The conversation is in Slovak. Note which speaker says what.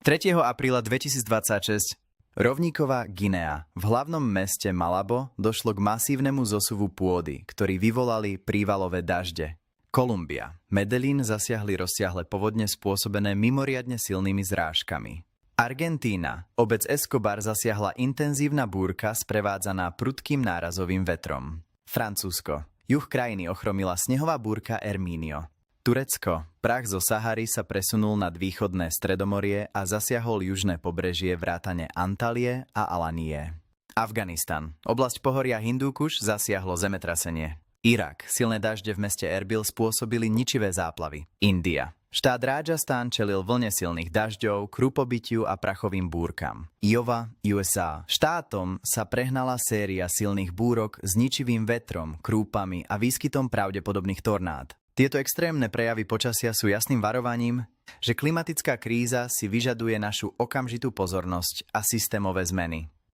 Speaker 1: 3. apríla 2026 Rovníková Guinea. V hlavnom meste Malabo došlo k masívnemu zosuvu pôdy, ktorý vyvolali prívalové dažde. Kolumbia. Medellín zasiahli rozsiahle povodne spôsobené mimoriadne silnými zrážkami. Argentína. Obec Escobar zasiahla intenzívna búrka sprevádzaná prudkým nárazovým vetrom. Francúzsko. Juh krajiny ochromila snehová búrka Herminio. Turecko. Prach zo Sahary sa presunul nad východné Stredomorie a zasiahol južné pobrežie vrátane Antalie a Alanie. Afganistan. Oblasť pohoria Hindúkuš zasiahlo zemetrasenie. Irak. Silné dažde v meste Erbil spôsobili ničivé záplavy. India. Štát Rajasthan čelil vlne silných dažďov, krúpobytiu a prachovým búrkam. Iowa, USA. Štátom sa prehnala séria silných búrok s ničivým vetrom, krúpami a výskytom pravdepodobných tornád. Tieto extrémne prejavy počasia sú jasným varovaním, že klimatická kríza si vyžaduje našu okamžitú pozornosť a systémové zmeny.